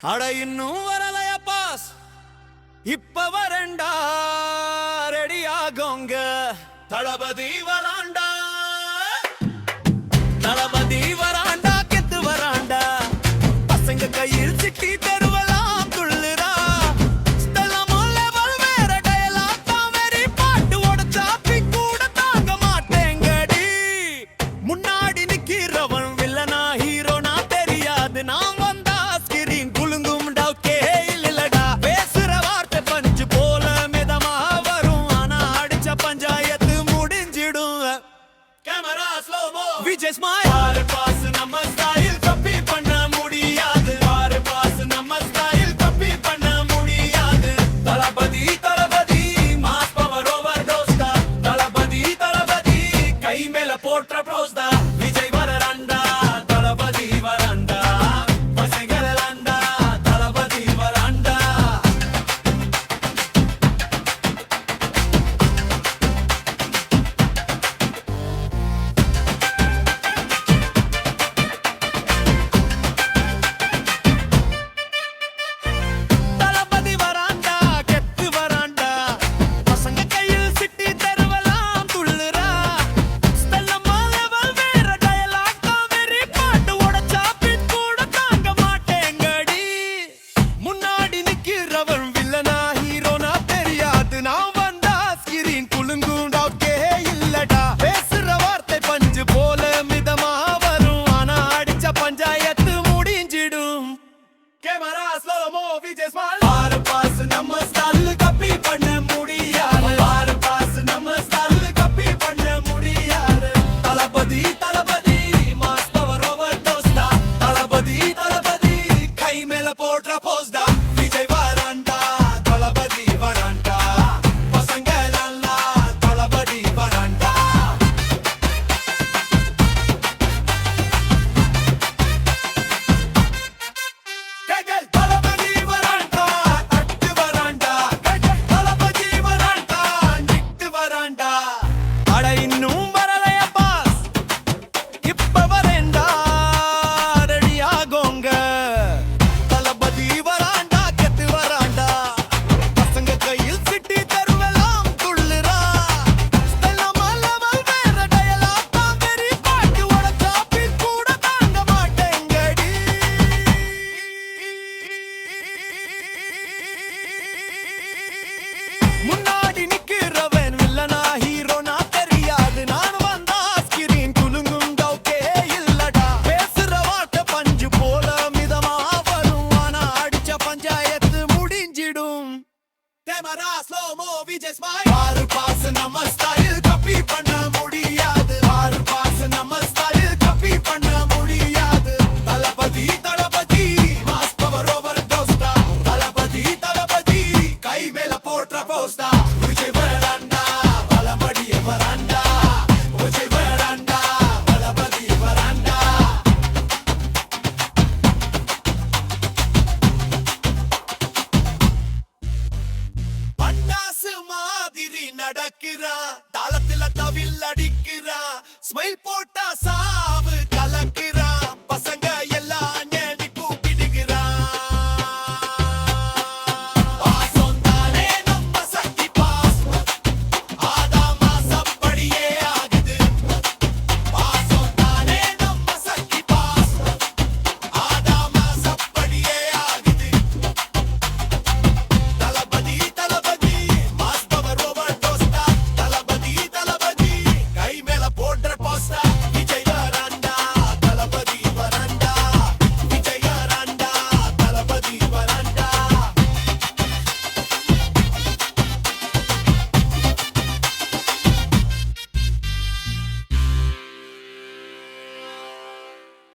அட இன்னும் வரலையா பாஸ், இப்ப வரண்டா, ரெடி ஆகோங்க, தளபதி வராண்டா, தளபதி வராண்டா, கெத்து வராண்டா, பசங்க கையில் சிட்டி தருவலாம் துள்ளுரா, ஸ்டெல்லமோ லெவல் வேற டயலாக் தான் வெறி பாட்டு உடைச்சா பிக் கூட தாங்க மாட்டேங்கடி, முன்னாடி நிக்கிறவன் வில்லனா ஹீரோனா தெரியாது, நான் வந்தா ஸ்கிரீன் குலுங்கும் டவுக்கே இல்லடா, பேசுற வார்த்தை பஞ்சு போல மிதமா வரும், ஆனா அடிச்ச பஞ்சாயத்து முடிஞ்சிடும், கேமரா ஸ்லோமோ விஜய் ஸ்மைல், பாரு பாஸ் நம்ம ஸ்டைல் காப்பி பண்ண முடியாது, பாரு பாஸ் நம்ம ஸ்டைல் காப்பி பண்ண முடியாது, தளபதி தளபதி மாஸ் பவர் ஓவர் டோஸ்டா, தளபதி தளபதி கை மேல போட்ற ப்ரோஸ்டா, விஜய் வரண்டா, தளபதி வரண்டா, பசங்களண்டா, தளபதி வரண்டா. தளபதி வராண்டா, கெத்து வராண்டா, பசங்க கையில் சிட்டி தருவலாம் துள்ளுரா, ஸ்டெல்லமா லெவல் வேற டயலாக் தான் வெறி பாட்டு உடைச்சா பின் கூட தாங்க மாட்டேங்கடி, முன்னாடி நிக்கிறவன் வில்லனா ஹீரோனா தெரியாது, நான் வந்தா ஸ்கிரீன் குலுங்கும் டவுக்கே இல்லடா, பேசுற வார்த்தை பஞ்சு போல மிதமா வரும், ஆனா அடிச்ச பஞ்சாயத்து முடிஞ்சிடும், கேமரா ஸ்லோமோ விஜய் ஸ்மைல், பாரு பாஸ் நம்ம ஸ்டைல் காப்பி பண்ண முடியாது, பாரு பாஸ் நம்ம ஸ்டைல் காப்பி பண்ண முடியாது, தளபதி தளபதி மாஸ் பவர் ஓவர் டோஸ்டா, தளபதி தளபதி கை மேல போட்ற போஸ்டா, விஜய் வரண்டா, தளபதி வரண்டா, பசங்க நல்லா தளபதி வரண்டா. கைகள் தளபதி வராண்டா, தட்டு வராண்டா, கைகள் தளபதி வராண்டா, நிட்டு வராண்டா. அட இன்னும் வரலையா பாஸ், இப்ப வரேண்டா, ரெடி ஆகோங்க, தளபதி வராண்டா, கெத்து வராண்டா, பசங்க கையில் சிட்டி தருவலாம் துள்ளுரா, ஸ்டெல்லமா லெவல் வேற டயலாக் தான் வெறி பாட்டு உடைச்சா பின் கூட தாங்க மாட்டேங்கடி, முன்னாடி நிக்கிறவன் வில்லனா ஹீரோனா தெரியாது, நான் வந்தா ஸ்கிரீன் குலுங்கும் டவுக்கே இல்லடா, பேசுற வார்த்தை பஞ்சு போல மிதமா வரும், ஆனா அடிச்ச பஞ்சாயத்து முடிஞ்சிடும், கேமரா ஸ்லோமோ விஜய் ஸ்மைல், பாரு பாஸ் நம்ம ஸ்டைல் காப்பி பண்ண முடியாது, பாரு பாஸ் நம்ம ஸ்டைல் காப்பி பண்ண முடியாது, தளபதி தளபதி மாஸ் பவர் ஓவர் டோஸ்டா, தளபதி தளபதி கை மேல போட்ற போஸ்டா, விஜய் வரண்டா, தளபதி வரண்டா, விஜய் வரண்டா, தளபதி வரண்டா. பட்டாசு மாதிரி நடக்கிறா,